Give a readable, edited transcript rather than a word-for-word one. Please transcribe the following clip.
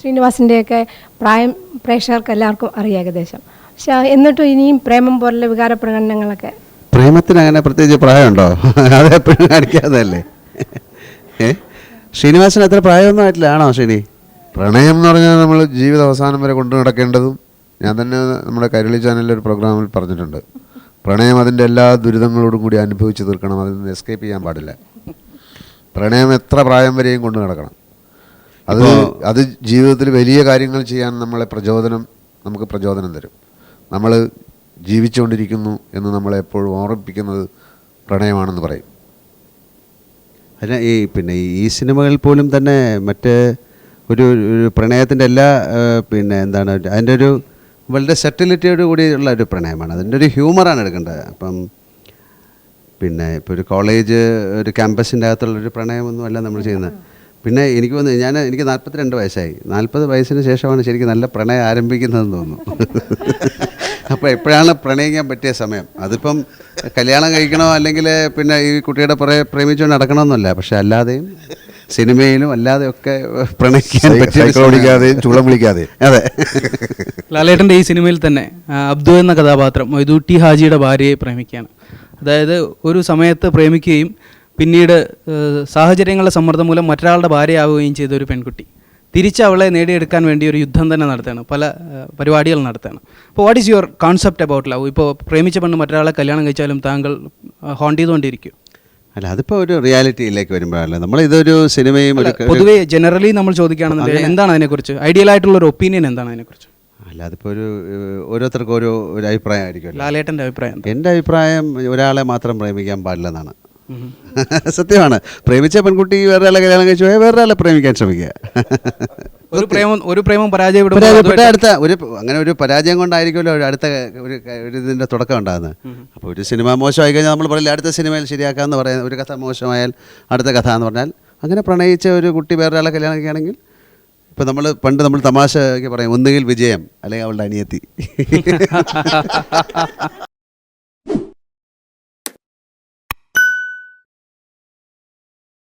ശ്രീനിവാസിൻ്റെയൊക്കെ പ്രായം പ്രേക്ഷകർക്ക് എല്ലാവർക്കും അറിയാം ഏകദേശം. പക്ഷെ എന്നിട്ടും ഇനിയും പ്രേമം പോലുള്ള വികാര പ്രകടനങ്ങളൊക്കെ. പ്രേമത്തിന് അങ്ങനെ പ്രത്യേകിച്ച് പ്രായമുണ്ടോ? അതെപ്പോഴും കാണിക്കാതല്ലേ. ശ്രീനിവാസന് അത്ര പ്രായമൊന്നും ആയിട്ടില്ല, ആണോ ശ്രീനി? പ്രണയം എന്ന് പറഞ്ഞാൽ നമ്മൾ ജീവിത അവസാനം വരെ കൊണ്ടു നടക്കേണ്ടതും, ഞാൻ തന്നെ നമ്മുടെ കൈരളി ചാനലിൽ ഒരു പ്രോഗ്രാമിൽ പറഞ്ഞിട്ടുണ്ട്, പ്രണയം അതിൻ്റെ എല്ലാ ദുരിതങ്ങളോടും കൂടി അനുഭവിച്ച് തീർക്കണം, അതിൽ നിന്ന് എസ്കേപ്പ് ചെയ്യാൻ പാടില്ല. പ്രണയം എത്ര പ്രായം വരെയും കൊണ്ടു നടക്കണം. അത് ജീവിതത്തിൽ വലിയ കാര്യങ്ങൾ ചെയ്യാൻ നമുക്ക് പ്രചോദനം തരും. നമ്മൾ ജീവിച്ചുകൊണ്ടിരിക്കുന്നു എന്ന് നമ്മളെ എപ്പോഴും ഓർമ്മിപ്പിക്കുന്നത് പ്രണയമാണെന്ന് പറയും. അതിന് പിന്നെ ഈ സിനിമകളിൽ പോലും തന്നെ മറ്റേ ഒരു പ്രണയത്തിൻ്റെ എല്ലാ എന്താണ് അതിൻ്റെ ഒരു വളരെ സെറ്റിലിറ്റിയോട് കൂടിയുള്ള ഒരു പ്രണയമാണ്, അതിൻ്റെ ഒരു ഹ്യൂമറാണ് എടുക്കേണ്ടത്. അപ്പം ഇപ്പോൾ ഒരു കോളേജ് ഒരു ക്യാമ്പസിൻ്റെ അകത്തുള്ളൊരു പ്രണയമൊന്നും അല്ല നമ്മൾ ചെയ്യുന്നത്. പിന്നെ എനിക്ക് എനിക്ക് 42 വയസ്സായി. 40 വയസ്സിന് ശേഷമാണ് ശരിക്കും നല്ല പ്രണയം ആരംഭിക്കുന്നതെന്ന് തോന്നുന്നു. അപ്പോൾ എപ്പോഴാണ് പ്രണയിക്കാൻ പറ്റിയ സമയം? അതിപ്പം കല്യാണം കഴിക്കണോ അല്ലെങ്കിൽ ഈ കുട്ടിയുടെ പുറകെ പ്രേമിച്ചുകൊണ്ട് നടക്കണമെന്നല്ല, പക്ഷെ അല്ലാതെയും സിനിമയിലും അല്ലാതെയൊക്കെ പ്രണയിക്കാൻ പറ്റിയാതെയും ചുളം വിളിക്കാതെ. അതെ. ലാലേട്ടൻ്റെ ഈ സിനിമയിൽ തന്നെ അബ്ദു എന്ന കഥാപാത്രം മൊയ്തൂട്ടി ഹാജിയുടെ ഭാര്യയെ പ്രേമിക്കുകയാണ്. അതായത് ഒരു സമയത്ത് പ്രേമിക്കുകയും പിന്നീട് സാഹചര്യങ്ങളുടെ സമ്മർദ്ദം മൂലം മറ്റൊരാളുടെ ഭാര്യയാവുകയും ചെയ്ത ഒരു പെൺകുട്ടി തിരിച്ച് അവളെ നേടിയെടുക്കാൻ വേണ്ടി ഒരു യുദ്ധം തന്നെ നടത്തുകയാണ്, പല പരിപാടികൾ നടത്തുകയാണ്. അപ്പോൾ what is your concept about love? ഇപ്പോൾ പ്രേമിച്ച പെണ്ണ് മറ്റൊരാളെ കല്യാണം കഴിച്ചാലും താങ്കൾ ഹോണ്ട് ചെയ്തുകൊണ്ടിരിക്കും? അല്ല, അതിപ്പോൾ ഒരു റിയാലിറ്റിയിലേക്ക് വരുമ്പോഴല്ലേ നമ്മളിതൊരു സിനിമയും പൊതുവേ ജനറലി നമ്മൾ ചോദിക്കുകയാണെന്നുണ്ടെങ്കിൽ എന്താണ് അതിനെക്കുറിച്ച് ഐഡിയൽ ആയിട്ടുള്ള ഒരു ഒപ്പീനിയൻ എന്താണ് അതിനെക്കുറിച്ച്? അല്ല, അതിപ്പോൾ ഓരോരുത്തർക്കും ഒരു അഭിപ്രായം ആയിരിക്കും. ലാലേട്ടൻ്റെ അഭിപ്രായം? എൻ്റെ അഭിപ്രായം ഒരാളെ മാത്രം പ്രേമിക്കാൻ പാടില്ലെന്നാണ്. സത്യമാണ്. പ്രേമിച്ച പെൺകുട്ടി വേറെ ആളെ കല്യാണം കഴിച്ചു പോയാൽ വേറെ ആളെ പ്രേമിക്കാൻ ശ്രമിക്കുക. ഒരു പ്രേമം പരാജയപ്പെട്ട അങ്ങനെ ഒരു പരാജയം കൊണ്ടായിരിക്കുമല്ലോ അടുത്ത ഒരു ഇതിൻ്റെ തുടക്കം ഉണ്ടാകുന്നത്. അപ്പോൾ ഒരു സിനിമ മോശമായി കഴിഞ്ഞാൽ നമ്മൾ പറയില്ല അടുത്ത സിനിമയിൽ ശരിയാക്കാമെന്ന് പറയുന്നത്. ഒരു കഥ മോശമായാൽ അടുത്ത കഥ എന്ന് പറഞ്ഞാൽ അങ്ങനെ പ്രണയിച്ച ഒരു കുട്ടി വേറെ ആളെ കല്യാണം കഴിക്കുകയാണെങ്കിൽ ഇപ്പോൾ പണ്ട് നമ്മൾ തമാശ പറയും, ഒന്നുകിൽ വിജയം അല്ലെങ്കിൽ അവളുടെ അനിയത്തി.